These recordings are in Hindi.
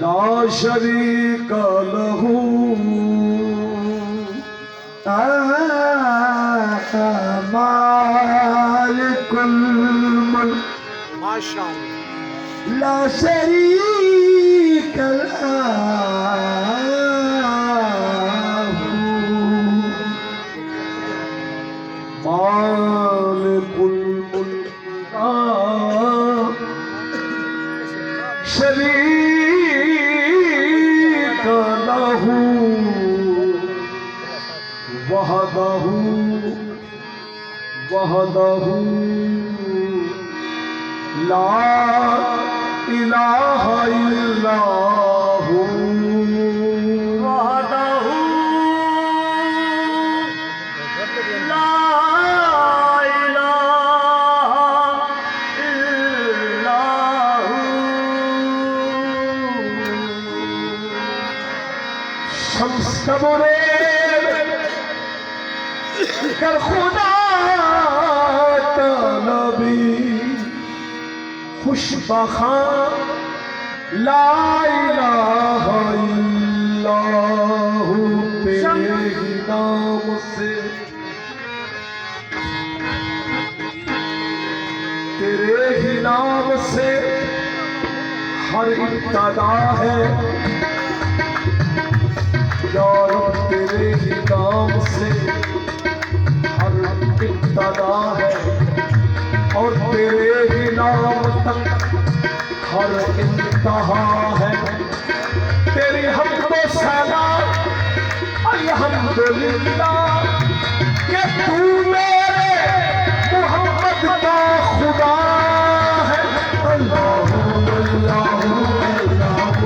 ला शरीक लहू मालिकुल मुल्क माशाअल्लाह ला शरीक लहू मालिकुल मुल्क शरीक लहू वहदहू वहदहू ला इलाहा इल्लाहू वहदहू ला इलाहा इल्लल्लाहु शम्स तबरे कर खुदा तलबी खुश बखां ला इलाहा इल्लल्लाहु तेरे ही नाम से तेरे ही नाम से हर इब्तदा है या रब तेरे ही नाम से हर इब्तदा है और तेरे ही नाम तक हर इंतहा है। तेरी हमदो सना अल्हम्दुलिल्लाह कि तू मेरे मोहम्मद का खुदा है। अल्लाहु अल्लाहु अल्लाहु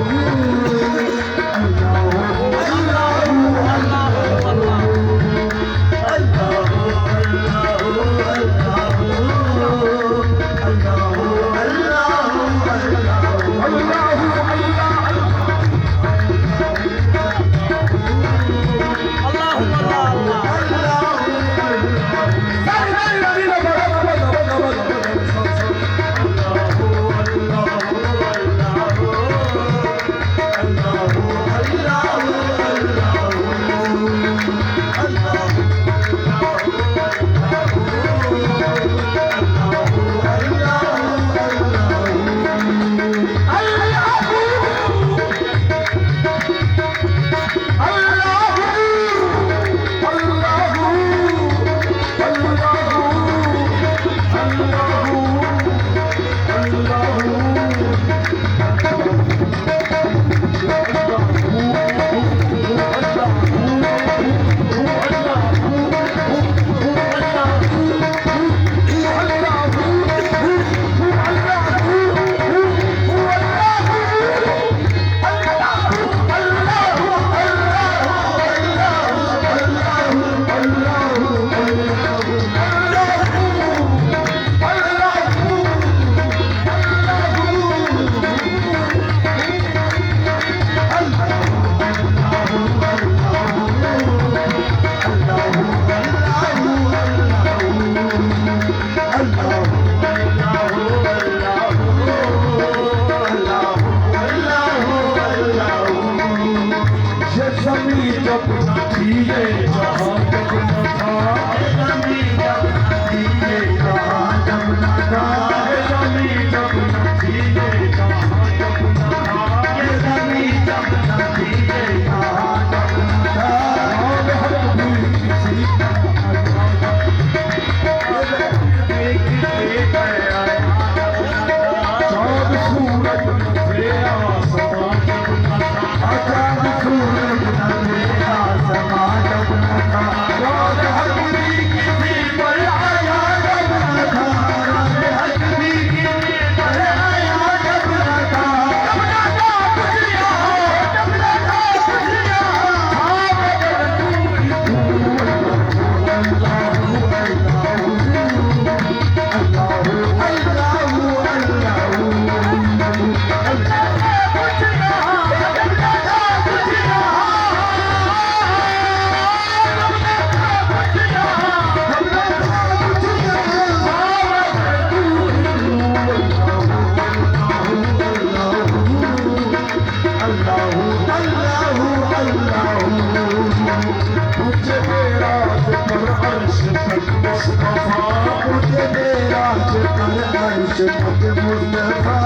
अर्श तक मुस्तफा मुझे मेराज कर अर्श तक मुस्तफा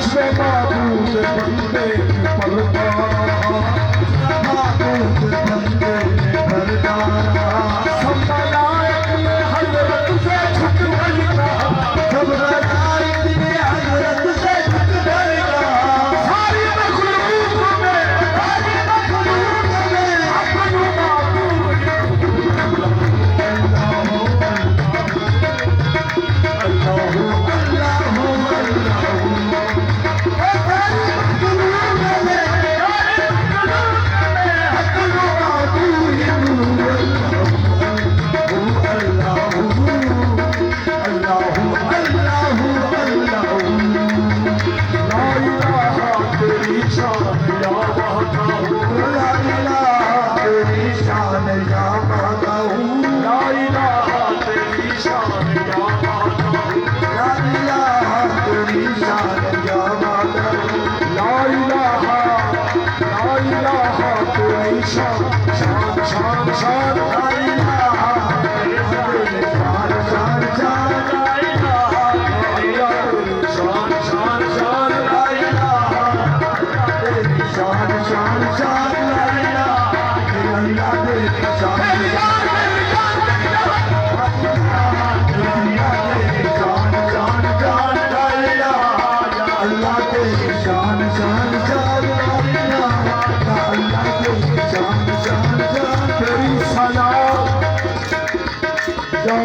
से माबूद बंदे परदारा माबूद बंदे परदारा सब मलाइक ने हजरत से झुक गया सब मलाइक ने हजरत से झुक गया सारी मखलूक में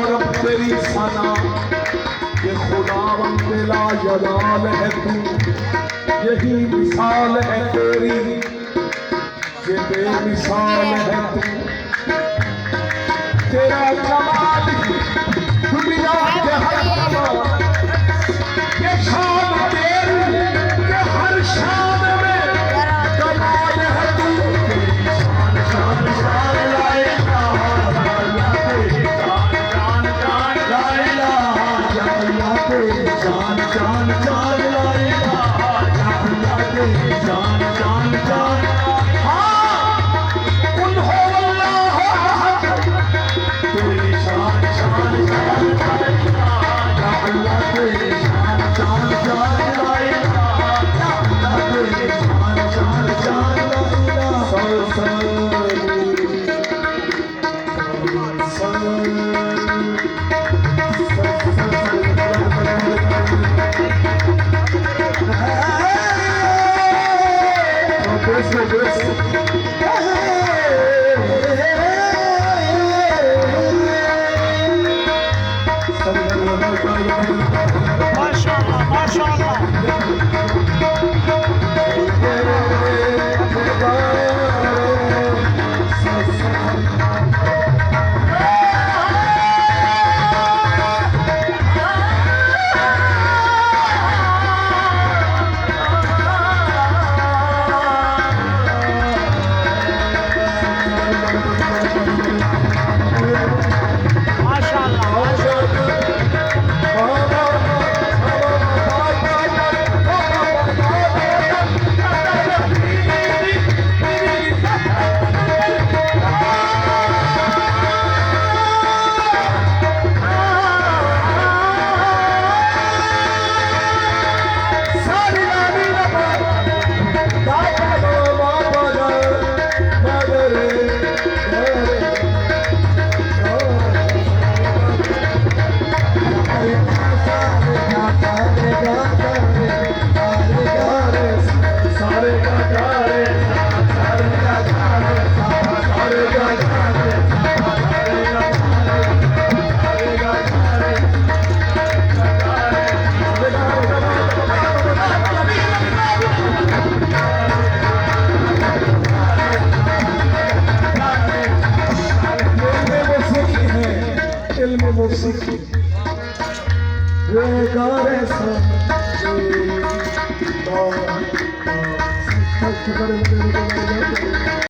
अपनो तेरी सना ये खुदावंद ला जलाल है तू यही मिसाल है तेरी ये बेमिसाल है तू तेरा कमाल दुनिया के हर कमाल ये शान तेरी के हर शान में कमाल है तू शान शान शान लाए जान जान जान लाएगा जान जान जान हाँ कुल हो अल्लाह अहद तेरी शान शान शान लाएगा अल्लाह तेरी शान शान शान लाएगा अल्लाह तेरी शान शान शान लाएगा सर माशाअल्लाह माशाअल्लाह Thank you.